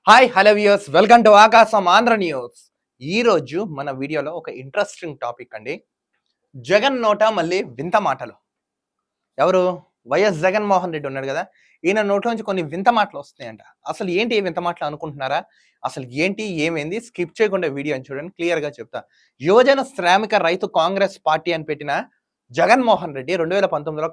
Hi hello viewers, welcome to ఆకాశం Andhra news. ఈ రోజు మన వీడియోలో ఒక ఇంట్రెస్టింగ్ టాపిక్ అండి. జగన్ నోట మళ్ళీ వింత మాటలు. ఎవరు? వైఎస్ జగన్మోహన్ రెడ్డి ఉన్నాడు కదా, ఈయన నోట్లోంచి కొన్ని వింత మాటలు వస్తున్నాయంట. అసలు ఏంటి ఈ వింత మాటలు అనుకుంటున్నారా? అసలు ఏంటి ఏమైంది? స్కిప్ చేయకుండా వీడియో అని చూడండి, క్లియర్గా చెప్తా. యువజన శ్రామిక రైతు కాంగ్రెస్ పార్టీ అని పెట్టిన జగన్మోహన్ రెడ్డి 2019లో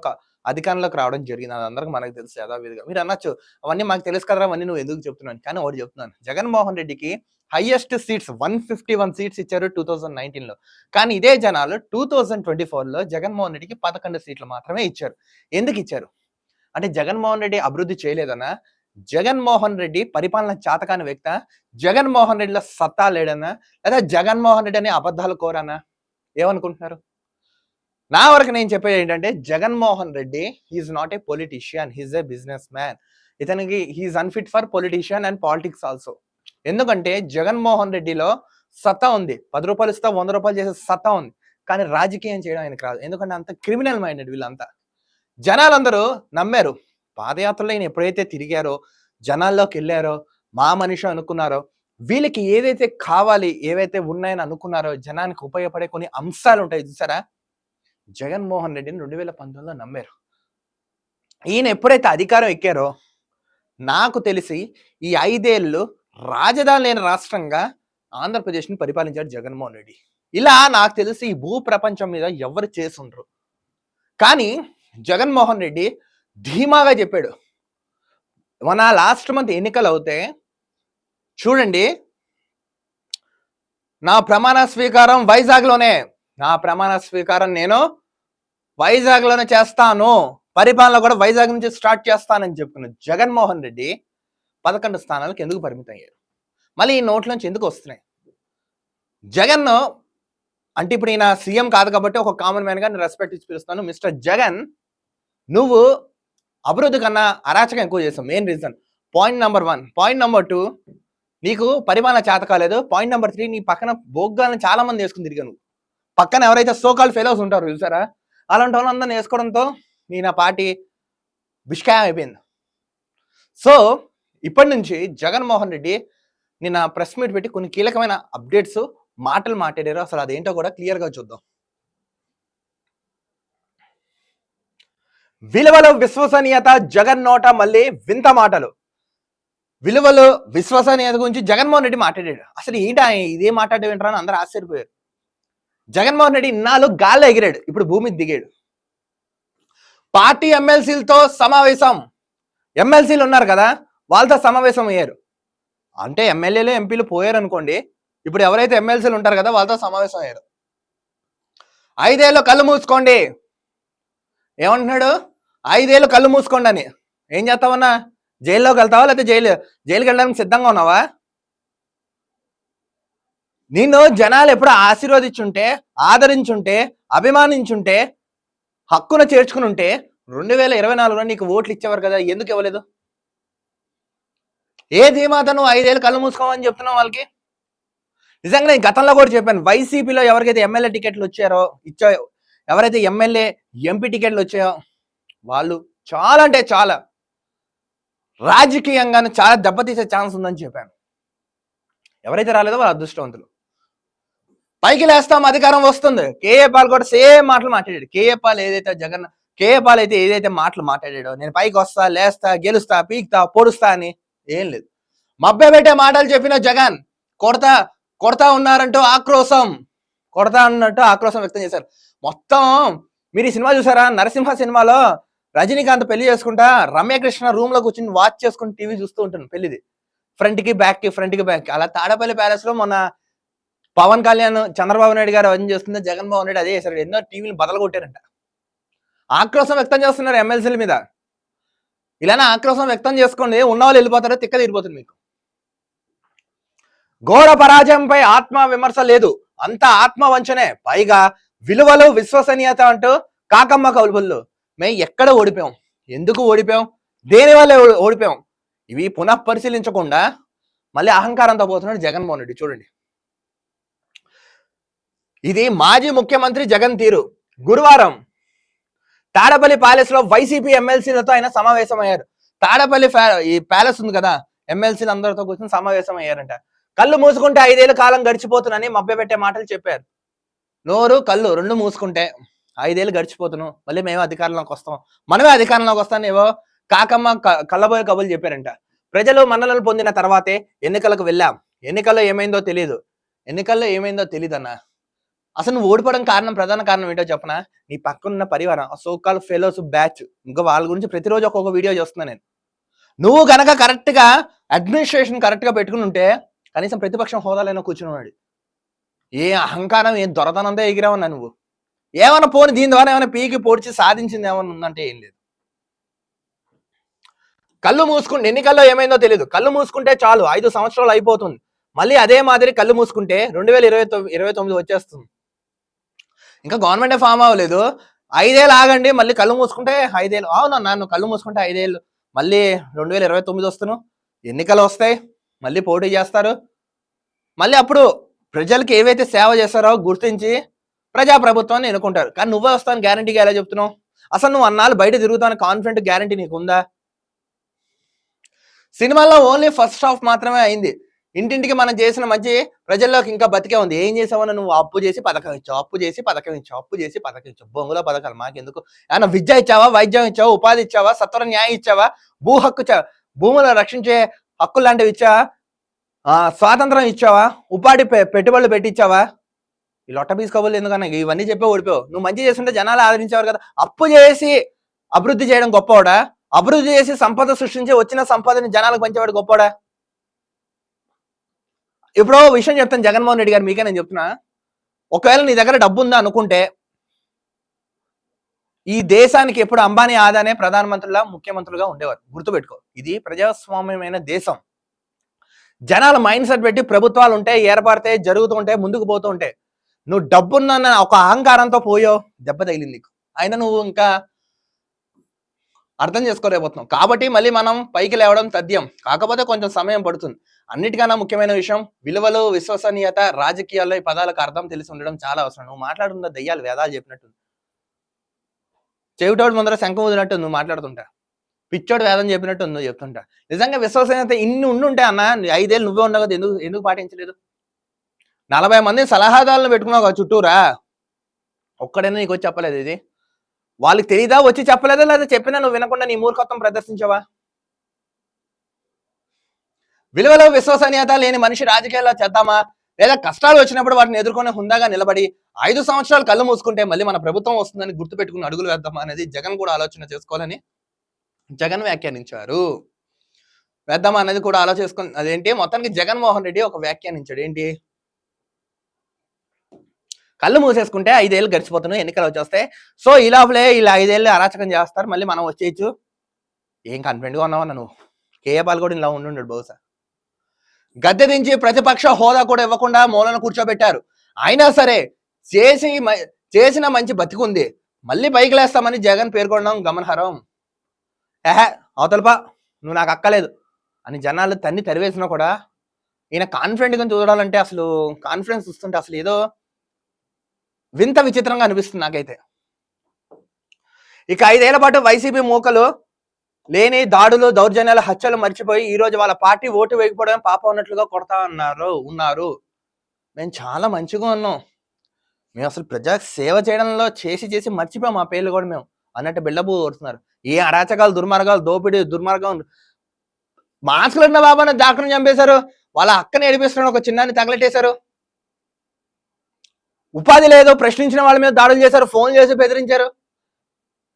అధికారంలోకి రావడం జరిగింది. అది అందరికి మనకు తెలుసు యథావిధిగా. మీరు అనొచ్చు, అవన్నీ మాకు తెలుసు కదరా, అవన్నీ నువ్వు ఎందుకు చెప్తున్నాను? కానీ ఒకటి చెప్తున్నాను, జగన్మోహన్ రెడ్డికి హైయెస్ట్ సీట్స్ 151 సీట్స్ ఇచ్చారు 2019లో. కానీ ఇదే జనాలు 2024లో జగన్మోహన్ రెడ్డికి 11 సీట్లు మాత్రమే ఇచ్చారు. ఎందుకు ఇచ్చారు అంటే జగన్మోహన్ రెడ్డి అభివృద్ధి చేయలేదనా, జగన్మోహన్ రెడ్డి పరిపాలన చాతకాని వ్యక్త, జగన్మోహన్ రెడ్డిలో సత్తా లేడనా, లేదా జగన్మోహన్ రెడ్డి అనే అబద్ధాలు కోరానా? ఏమనుకుంటున్నారు? నా వరకు నేను చెప్పేది ఏంటంటే, Jaganmohan Reddy is not a politician, he's a business man. ఇతనికి he is unfit for politician and politics also. ఎందుకంటే జగన్మోహన్ రెడ్డిలో సత్తా ఉంది, 10 రూపాయలు ఇస్తా 100 రూపాయలు చేసే సత్తా ఉంది. కానీ రాజకీయం చేయడం ఆయనకు రాదు. ఎందుకంటే అంత క్రిమినల్ మైండెడ్ వీళ్ళంతా. జనాలందరూ నమ్మారు. పాదయాత్రలో ఈయన ఎప్పుడైతే తిరిగారో, జనాల్లోకి వెళ్ళారో, మా మనిషి అనుకున్నారో, వీళ్ళకి ఏదైతే కావాలి, ఏవైతే ఉన్నాయని అనుకున్నారో, జనానికి ఉపయోగపడే కొన్ని అంశాలు ఉంటాయి చూసారా, జగన్మోహన్ రెడ్డిని 2019లో నమ్మారు. ఈయన ఎప్పుడైతే అధికారం ఎక్కారో, నాకు తెలిసి ఈ 5 ఏళ్ళు రాజధాని లేని రాష్ట్రంగా ఆంధ్రప్రదేశ్ని పరిపాలించాడు జగన్మోహన్ రెడ్డి. ఇలా నాకు తెలిసి ఈ భూ ప్రపంచం మీద ఎవరు చేసుండ్రు. కానీ జగన్మోహన్ రెడ్డి ధీమాగా చెప్పాడు. మన లాస్ట్ మంత్ ఎన్నికలు అవుతే చూడండి, నా ప్రమాణ స్వీకారం వైజాగ్లోనే, నా ప్రమాణ స్వీకారం నేను వైజాగ్లోనే చేస్తాను, పరిపాలన కూడా వైజాగ్ నుంచి స్టార్ట్ చేస్తానని చెప్పుకున్న జగన్మోహన్ రెడ్డి 11 స్థానాలకు ఎందుకు పరిమితం అయ్యారు? మళ్ళీ ఈ నోట్లోంచి ఎందుకు వస్తున్నాయి? జగన్ అంటే ఇప్పుడు ఈయన సీఎం కాదు కాబట్టి ఒక కామన్ మ్యాన్గా నేను రెస్పెక్ట్ ఇచ్చి పిలుస్తాను. మిస్టర్ జగన్, నువ్వు అభివృద్ధి కన్నా అరాచకం ఎక్కువ చేస్తావు. Main reason point number 1. Point number 2, నీకు పరిపాలన చేత కాలేదు. పాయింట్ నెంబర్ 3, నీ పక్కన బోగ్గాలను చాలా మంది వేసుకుని తిరిగా. నువ్వు పక్కన ఎవరైతే సోకాల్ ఫెలోస్ ఉంటారో చూసారా, అలాంటి వాళ్ళందరినీ వేసుకోవడంతో నా పార్టీ బిష్కాయం అయిపోయింది. సో ఇప్పటి నుంచి జగన్మోహన్ రెడ్డి నిన్న ప్రెస్ మీట్ పెట్టి కొన్ని కీలకమైన అప్డేట్స్ మాటలు మాట్లాడారు. అసలు అదేంటో కూడా క్లియర్గా చూద్దాం. విలువలు విశ్వసనీయత, జగన్ నోట మళ్ళీ వింత మాటలు. విలువలు విశ్వసనీయత గురించి జగన్మోహన్ రెడ్డి మాట్లాడాడు. అసలు ఏంటి ఇదే మాట్లాడే వింటారని అందరూ ఆశ్చర్యపోయారు. జగన్మోహన్ రెడ్డి ఇన్నాళ్ళు గాల్లో ఎగిరాడు, ఇప్పుడు భూమి దిగాడు. పార్టీ ఎమ్మెల్సీలతో సమావేశం. ఎమ్మెల్సీలు ఉన్నారు కదా, వాళ్ళతో సమావేశం అయ్యారు. అంటే ఎమ్మెల్యేలు ఎంపీలు పోయారు అనుకోండి, ఇప్పుడు ఎవరైతే ఎమ్మెల్సీలు ఉంటారు కదా వాళ్ళతో సమావేశం అయ్యారు. 5 ఏళ్ళు కళ్ళు మూసుకోండి. ఏమంటున్నాడు? 5 ఏళ్ళు కళ్ళు మూసుకోండి అని. ఏం చేస్తావన్నా? జైల్లోకి వెళ్తావా, లేకపోతే జైలుకి వెళ్ళడానికి సిద్ధంగా ఉన్నావా? నిన్ను జనాలు ఎప్పుడు ఆశీర్వదించుంటే, ఆదరించుంటే, అభిమానించుంటే, హక్కును చేర్చుకుని ఉంటే 2024లో నీకు ఓట్లు ఇచ్చేవారు కదా, ఎందుకు ఇవ్వలేదు? ఏ ధీమాత నువ్వు 5 ఏళ్ళు కళ్ళు మూసుకోమని చెప్తున్నావు వాళ్ళకి? నిజంగా నేను గతంలో కూడా చెప్పాను, వైసీపీలో ఎవరికైతే ఎమ్మెల్యే టికెట్లు ఇచ్చాయో, ఎవరైతే ఎమ్మెల్యే ఎంపీ టికెట్లు వచ్చాయో వాళ్ళు చాలా అంటే చాలా రాజకీయంగానే చాలా దెబ్బతీసే ఛాన్స్ ఉందని చెప్పాను. ఎవరైతే రాలేదో వాళ్ళు అదృష్టవంతులు. పైకి లేస్తాం, అధికారం వస్తుంది. కేఏ పాల్ కూడా సేమ్ మాటలు మాట్లాడాడు. కేఏ పాల్ అయితే ఏదైతే మాటలు మాట్లాడాడో, నేను పైకి వస్తా, లేస్తా, గెలుస్తా, పీక్తా, పొడుస్తా అని ఏం లేదు. మభ్య పెట్టే మాటలు చెప్పిన జగన్ కొడతా ఉన్నారంటూ ఆక్రోశం, కొడతా అన్నట్టు ఆక్రోశం వ్యక్తం చేశారు. మొత్తం మీరు ఈ సినిమా చూసారా? నరసింహ సినిమాలో రజనీకాంత్ పెళ్లి చేసుకుంటా రమ్యకృష్ణ రూమ్ లో కూర్చుని వాచ్ చేసుకుని టీవీ చూస్తూ ఉంటాను. పెళ్లిది ఫ్రంట్ కి బ్యాక్. అలా తాడపల్లి ప్యాలెస్ లో మొన్న పవన్ కళ్యాణ్, చంద్రబాబు నాయుడు గారు అవన్నీ చేస్తుంటే జగన్మోహన్ రెడ్డి అదే చేశారు. ఎన్నో టీవీలు బదలు కొట్టారంట. ఆక్రోశం వ్యక్తం చేస్తున్నారు ఎమ్మెల్సీల మీద. ఇలానే ఆక్రోశం వ్యక్తం చేసుకోండి, ఉన్నవాళ్ళు వెళ్ళిపోతారో తిక్క తీరిపోతుంది మీకు. ఘోర పరాజయంపై ఆత్మ విమర్శ లేదు, అంతా ఆత్మ వంచనే. పైగా విలువలు విశ్వసనీయత అంటూ కాకమ్మ కౌలుబుల్లు. మేము ఎక్కడ ఓడిపోయాం, ఎందుకు ఓడిపోయాం, దేని వల్ల ఓడిపోయాం, ఇవి పునః పరిశీలించకుండా మళ్ళీ అహంకారంతో పోతున్నాడు జగన్మోహన్ రెడ్డి. చూడండి, ఇది మాజీ ముఖ్యమంత్రి జగన్ తీరు. గురువారం తాడపల్లి ప్యాలెస్ లో వైసీపీ ఎమ్మెల్సీలతో ఆయన సమావేశమయ్యారు. తాడపల్లి ఈ ప్యాలెస్ ఉంది కదా, ఎమ్మెల్సీలు అందరితో కూర్చొని సమావేశం అయ్యారంట. కళ్ళు మూసుకుంటే 5 ఏళ్ళ కాలం గడిచిపోతుందని మభ్యపెట్టే మాటలు చెప్పారు. నోరు కళ్ళు రెండు మూసుకుంటే 5 ఏళ్ళు గడిచిపోతున్నాం, మళ్ళీ మేమే అధికారంలోకి వస్తాం, మనమే అధికారంలోకి వస్తాను ఏవో కాకమ్మ కళ్ళబోయే కబులు చెప్పారంట. ప్రజలు మన్ననలు పొందిన తర్వాతే ఎన్నికలకు వెళ్ళాం. ఎన్నికల్లో ఏమైందో తెలియదు అన్న. అసలు నువ్వు ఓడిపోవడం ప్రధాన కారణం ఏంటో చెప్పనా? నీ పక్కనున్న పరివారం, సోకాల్ ఫెలోస్ బ్యాచ్. ఇంకా వాళ్ళ గురించి ప్రతిరోజు ఒక్కొక్క వీడియో చేస్తున్నా నేను. నువ్వు కనుక కరెక్ట్ గా అడ్మినిస్ట్రేషన్ కరెక్ట్ గా పెట్టుకుని ఉంటే కనీసం ప్రతిపక్షం హోదాలైనా కూర్చున్నాడు. ఏ అహంకారం, ఏం దొరదనంతో ఎగిరావన్నా నువ్వు. ఏమన్నా పోని దీని ద్వారా ఏమైనా పీకి పొడిచి సాధించింది ఏమన్నా ఉందంటే ఏం లేదు. కళ్ళు మూసుకుంటే ఎన్నికల్లో ఏమైందో తెలియదు. కళ్ళు మూసుకుంటే చాలు 5 సంవత్సరాలు అయిపోతుంది. మళ్ళీ అదే మాదిరి కళ్ళు మూసుకుంటే 2029 వచ్చేస్తుంది. ఇంకా గవర్నమెంటే ఫామ్ అవ్వలేదు. 5 ఏళ్ళు ఆగండి, మళ్ళీ కళ్ళు మూసుకుంటే 5 ఏళ్ళు. అవునన్నా, నువ్వు కళ్ళు మూసుకుంటే 5 ఏళ్ళు, మళ్ళీ 2029 వస్తున్నావు, ఎన్నికలు వస్తాయి, మళ్ళీ పోటీ చేస్తారు. మళ్ళీ అప్పుడు ప్రజలకి ఏవైతే సేవ చేస్తారో గుర్తించి ప్రజాప్రభుత్వాన్ని ఎన్నుకుంటారు. కానీ నువ్వే వస్తాను గ్యారంటీగా ఎలా చెప్తున్నావు? అసలు నువ్వు అన్నాళ్ళు బయట తిరుగుతాను కాన్ఫిడెంట్ గ్యారంటీ నీకు ఉందా? సినిమాలో ఓన్లీ ఫస్ట్ హాఫ్ మాత్రమే అయింది. ఇంటింటికి మనం చేసిన మంచి ప్రజల్లోకి ఇంకా బతికే ఉంది. ఏం చేసావని నువ్వు అప్పు చేసి పథకం ఇచ్చావు, అప్పు చేసి పథకం ఇచ్చావు, బొంగుల పథకాలు మాకెందుకు? ఏమన్నా విద్య ఇచ్చావా, వైద్యం ఇచ్చావా, ఉపాధి ఇచ్చావా, సత్వర న్యాయం ఇచ్చావా, భూ హక్కు భూములను రక్షించే హక్కులు లాంటివి ఇచ్చావా, స్వాతంత్రం ఇచ్చావా, ఉపాధి పెట్టుబడులు పెట్టించావా? ఈ లొట్ట తీసుకోవాలి ఎందుకన్నా ఇవన్నీ చెప్పే ఓడిపోయావు. నువ్వు మంచి చేస్తుంటే జనాలు ఆదరించేవారు కదా. అప్పు చేసి అభివృద్ధి చేయడం గొప్పవాడా? అభివృద్ధి చేసి సంపద సృష్టించి వచ్చిన సంపదని జనాలకు పంచేవాడు గొప్పవాడా? ఇప్పుడు విషయం చెప్తాను జగన్మోహన్ రెడ్డి గారు, మీకే నేను చెప్తున్నా. ఒకవేళ నీ దగ్గర డబ్బు ఉందా అనుకుంటే ఈ దేశానికి ఎప్పుడు అంబానీ ఆదానే ప్రధానమంత్రుల ముఖ్యమంత్రులుగా ఉండేవారు. గుర్తుపెట్టుకో, ఇది ప్రజాస్వామ్యమైన దేశం. జనాల మైండ్ సెట్ పెట్టి ప్రభుత్వాలు ఉంటే ఏర్పడితే జరుగుతూ ఉంటే ముందుకు పోతూ ఉంటే, నువ్వు డబ్బున్న ఒక అహంకారంతో పోయో దెబ్బ తగిలింది నీకు. అయినా నువ్వు ఇంకా అర్థం చేసుకోలేకపోతున్నాం. కాబట్టి మళ్ళీ మనం పైకి లేవడం తథ్యం, కాకపోతే కొంచెం సమయం పడుతుంది. అన్నిటికన్నా ముఖ్యమైన విషయం విలువలు, విశ్వసనీయత. రాజకీయాల్లో ఈ పదాలకు అర్థం తెలిసి ఉండడం చాలా అవసరం. నువ్వు మాట్లాడుతున్న దయ్యాలు వేదాలు చెప్పినట్టు, చెవిటోడు ముందర శంఖం వదిలినట్టు నువ్వు మాట్లాడుతుంటా, పిచ్చోడు వేదం చెప్పినట్టు నువ్వు చెప్తుంటా. నిజంగా విశ్వసనీయత ఇన్ని ఉండుంటే అన్న 5 ఏళ్ళు నువ్వే ఉండవు కదా, ఎందుకు పాటించలేదు? 40 మంది సలహాదారులను పెట్టుకున్నావు కదా చుట్టూరా, ఒక్కడైనా నీకు వచ్చి చెప్పలేదు ఇది? వాళ్ళకి తెలీదా వచ్చి చెప్పలేదా, లేదా చెప్పినా నువ్వు వినకుండా నీ మూర్ఖత్వం ప్రదర్శించావా? విలువలో విశ్వసనీయత లేని మనిషి రాజకీయాల్లో చేద్దామా, లేదా కష్టాలు వచ్చినప్పుడు వాటిని ఎదుర్కొనే హుందాగా నిలబడి 5 సంవత్సరాలు కళ్ళు మూసుకుంటే మళ్ళీ మన ప్రభుత్వం వస్తుందని గుర్తుపెట్టుకుని అడుగులు వేద్దామా అనేది జగన్ కూడా ఆలోచన చేసుకోవాలని జగన్ వ్యాఖ్యానించారు. వేద్దామా అనేది కూడా ఆలోచించుకుని అదేంటి మొత్తానికి జగన్మోహన్ రెడ్డి ఒక వ్యాఖ్యానించాడు. ఏంటి? కళ్ళు మూసేసుకుంటే 5 ఏళ్ళు గడిచిపోతున్నాయి, ఎన్నికలు వచ్చేస్తాయి. సో ఇలా 5 ఏళ్ళు అరాచకం చేస్తారు, మళ్ళీ మనం వచ్చేయచ్చు. ఏం కాన్ఫిడెంట్గా ఉన్నావన్నా నువ్వు? కేఏ పాల్ కూడా ఇలా ఉండుండడు బహుశా. గద్దె దించి ప్రతిపక్ష హోదా కూడా ఇవ్వకుండా మూలను కూర్చోబెట్టారు. అయినా సరే చేసిన మంచి బతికుంది, మళ్ళీ పైకి లేస్తామని జగన్ పేర్కొనడం గమనార్హం. అవతలపా నువ్వు నాకు అక్కలేదు అని జనాలు తరివేసినా కూడా ఈయన కాన్ఫిడెంట్గా చూడాలంటే, అసలు కాన్ఫిడెన్స్ చూస్తుంటే అసలు ఏదో వింత విచిత్రంగా అనిపిస్తుంది నాకైతే. ఇక 5 ఏళ్ల పాటు వైసీపీ మూకలు లేని దాడులు, దౌర్జన్యాలు, హత్యలు మర్చిపోయి ఈ రోజు వాళ్ళ పార్టీ ఓటు వేయకపోవడం పాపం ఉన్నట్లుగా కొడతా ఉన్నారు. మేము చాలా మంచిగా ఉన్నాం, మేము అసలు ప్రజా సేవ చేయడంలో చేసి మర్చిపోయాం మా పేర్లు కూడా మేము అన్నట్టు బిల్డప్ కొడుతున్నారు. ఏ అరాచకాలు, దుర్మార్గాలు, దోపిడీ, దుర్మార్గం. మాస్కులు ఉన్న బాబాను దాఖలు చంపేశారు, వాళ్ళ అక్కని ఏడిపిస్తున్న ఒక చిన్నాన్ని తగలెట్టేశారు. ఉపాధి లేదు, ప్రశ్నించిన వాళ్ళ మీద దాడులు చేశారు, ఫోన్ చేసి బెదిరించారు.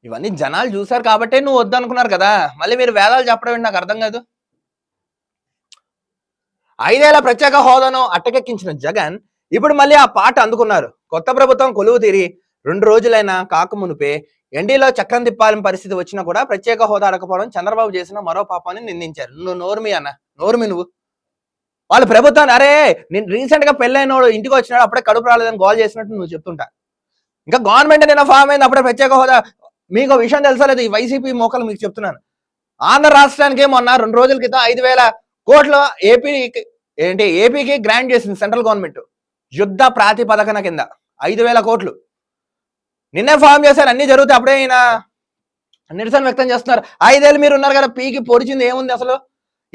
ఇవన్నీ జనాలు చూశారు కాబట్టే నువ్వు వద్దనుకున్నారు కదా. మళ్ళీ మీరు వేదాలు చెప్పడం నాకు అర్థం కాదు. 5 ఏళ్ల ప్రత్యేక హోదాను అట్టకెక్కించిన జగన్ ఇప్పుడు మళ్ళీ ఆ పాట అందుకున్నారు. కొత్త ప్రభుత్వం కొలువు తీరి 2 రోజులైనా కాకమునుపే ఎన్డీలో చక్రం తిప్పాలని పరిస్థితి వచ్చినా కూడా ప్రత్యేక హోదా అడగకపోవడం చంద్రబాబు చేసిన మరో పాపాన్ని నిందించారు. నువ్వు నోర్మి అన్న, నోర్మి నువ్వు. వాళ్ళు ప్రభుత్వాన్ని అరే నేను రీసెంట్ గా పెళ్ళైనోడు ఇంటికి వచ్చినాడు అప్పుడే కడుపు రాలేదని గోల్ చేసినట్టు నువ్వు చెప్తుంటా. ఇంకా గవర్నమెంట్ నిన్న ఫామ్ అయింది అప్పుడే ప్రత్యేక హోదా. మీకు విషయం తెలుసా లేదు? ఈ వైసీపీ మోకలు మీకు చెప్తున్నాను. ఆంధ్ర రాష్ట్రానికి మొన్న 2 రోజుల క్రితం 5,000 కోట్లు ఏపీకి గ్రాంట్ చేసింది సెంట్రల్ గవర్నమెంట్ యుద్ధ ప్రాతిపదికన కింద 5,000 కోట్లు నిన్నే ఫామ్ చేశారు. అన్ని జరుగుతాయి అప్పుడే ఈయన నిరసన వ్యక్తం చేస్తున్నారు. 5 ఏళ్ళు మీరు ఉన్నారు కదా, పీకి పొడిచింది ఏముంది అసలు?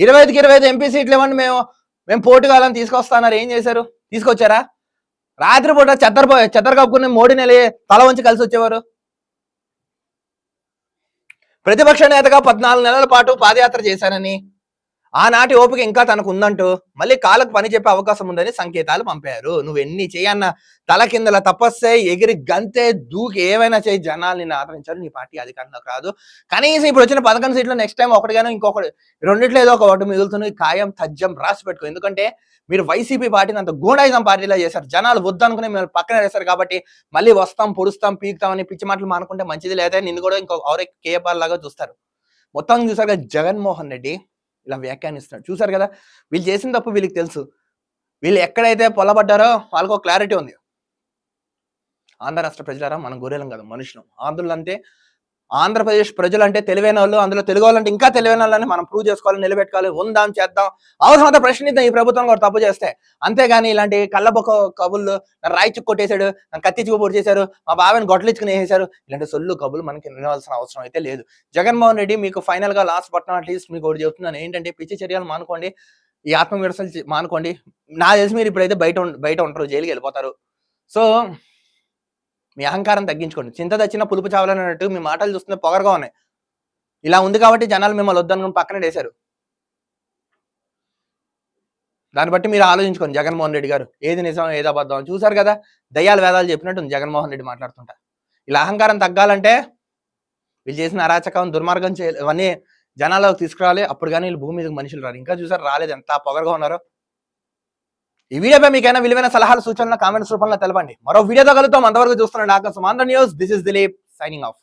25కి 25 ఎంపీ సీట్లు ఇవ్వండి, మేము పోటీ కావాలని తీసుకొస్తాన్నారు. ఏం చేశారు? తీసుకొచ్చారా? రాత్రిపూట చెద్దరు కప్పుకుని మోడీని వెళ్ళి తల వంచి కలిసి వచ్చేవారు. ప్రతిపక్ష నేతగా 14 నెలల పాటు పాదయాత్ర చేశానని, ఆనాటి ఓపిక ఇంకా తనకు ఉందంటూ మళ్ళీ కాళ్ళకు పని చెప్పే అవకాశం ఉందని సంకేతాలు పంపారు. నువ్వు ఎన్ని చేయన్న తల కిందల తపస్సే, ఎగిరి గంతే, దూకి ఏమైనా చేయి, జనాలు నిన్ను ఆదరించారు. నీ పార్టీ అధికారంలోకి రాదు. కనీసం ఇప్పుడు వచ్చిన 11 సీట్లు నెక్స్ట్ టైం ఒకటిగానో ఇంకొకటి రెండిట్లో ఏదో ఒక ఓటు మిగులుతుంది. ఖాయం తథ్యం రాసి పెట్టుకో. ఎందుకంటే మీరు వైసీపీ పార్టీని అంత గూండాయిజం పార్టీలో చేశారు. జనాలు వద్దనుకుని మీరు పక్కన వేశారు కాబట్టి మళ్ళీ వస్తాం, పొడుస్తాం, పీకుతాం అని పిచ్చి మాటలు మానుకుంటే మంచిది. లేదా నిన్ను కూడా ఇంకో కేపాల్ లాగా చూస్తారు. మొత్తం చూసారు కదా, జగన్మోహన్ రెడ్డి ఇలా వ్యాఖ్యానిస్తున్నాడు. చూసారు కదా, వీళ్ళు చేసిన తప్పు వీళ్ళకి తెలుసు. వీళ్ళు ఎక్కడైతే పొలబడ్డారో వాళ్ళకు ఒక క్లారిటీ ఉంది. ఆంధ్ర రాష్ట్ర ప్రజలారా, మనం గొర్రెలం కాదు, మనుషులం. ఆంధ్రప్రదేశ్ ప్రజలు అంటే తెలివైన వాళ్ళు, అందులో తెలుగు వాళ్ళంటే ఇంకా తెలివైన వాళ్ళని మనం ప్రూవ్ చేసుకోవాలి, నిలబెట్టుకోవాలి, ఉందాం, చేద్దాం, అవసరమైతే ప్రశ్నిద్దాం ఈ ప్రభుత్వం కూడా తప్పు చేస్తే. అంతేగాని ఇలాంటి కళ్ళబొక్క కబుర్లు, రాయి చుక్కు కొట్టేశాడు, కత్తి చుక్కు పొడి చేశారు, మా బాబాని గొడ్డలిచ్చుకుని వేసేశారు, ఇలాంటి సొల్లు కబుర్లు మనకి వినవలసిన అవసరం అయితే లేదు. జగన్మోహన్ రెడ్డి మీకు ఫైనల్ గా లాస్ట్ బట్ నాట్ లీస్ట్ మీకు ఒకటి చెప్తున్నాను ఏంటంటే, పిచ్చి చర్యలు మానుకోండి, ఈ ఆత్మవిమర్శలు మానుకోండి. నాకు తెలిసి మీరు ఇప్పుడైతే బయట ఉంటారు, జైలుకి వెళ్ళిపోతారు. సో మీ అహంకారం తగ్గించుకోండి. చింత తెచ్చిన పులుపు చావాలన్నట్టు మీ మాటలు చూస్తుంటే పొగరగా ఉన్నాయి. ఇలా ఉంది కాబట్టి జనాలు మిమ్మల్ని వద్దనుకుని పక్కన వేశారు. దాన్ని బట్టి మీరు ఆలోచించుకోండి. జగన్మోహన్ రెడ్డి గారు ఏది నిజం ఏది అబద్ధం చూసారు కదా, దయ్యాల వేదాలు చెప్పినట్టు జగన్మోహన్ రెడ్డి మాట్లాడుతుంటా. ఇలా అహంకారం తగ్గాలంటే వీళ్ళు చేసిన అరాచకం, దుర్మార్గం ఇవన్నీ జనాల్లోకి తీసుకురావాలి. అప్పుడు కానీ వీళ్ళు భూమి మీదకి మనుషులు రారు. ఇంకా చూసారు, రాలేదు, ఎంత పొగరగా ఉన్నారో. ఈ వీడియోపై మీకైనా విలువైన సలహాలు, సూచనలు కామెంట్స్ రూపంలో తెలపండి. మరో వీడియోతో కలుద్దాం. అంతవరకు చూస్తున్నాను ఆకాశం Andhra news. This is Dilip signing off.